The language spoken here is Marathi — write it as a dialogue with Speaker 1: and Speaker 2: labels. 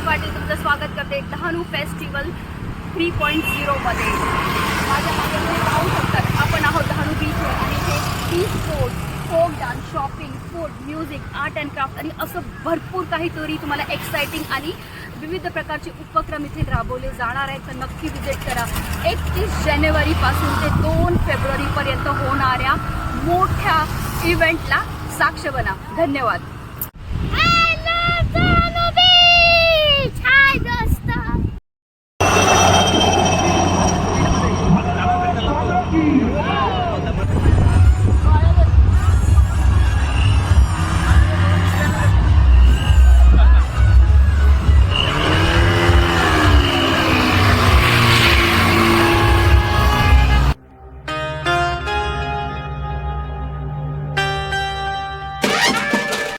Speaker 1: पाटील तुमचं स्वागत करते डहाणू फेस्टिवल 3.0 मध्ये। माझ्या मागे तुम्ही पाहू शकतात आपण आहोत डहाणू बीचवर आणि हे टी sport, folk dance, shopping, food, music, art and craft आणि असं भरपूर काहीतरी तुम्हाला एक्साइटिंग आणि विविध प्रकारचे उपक्रम इथे राबवले जाणार आहेत। तर नक्की विजिट करा। 31 जानेवारीपासून ते 2 फेब्रुवारीपर्यंत होणाऱ्या मोठ्या इव्हेंटला साक्ष बना। धन्यवाद।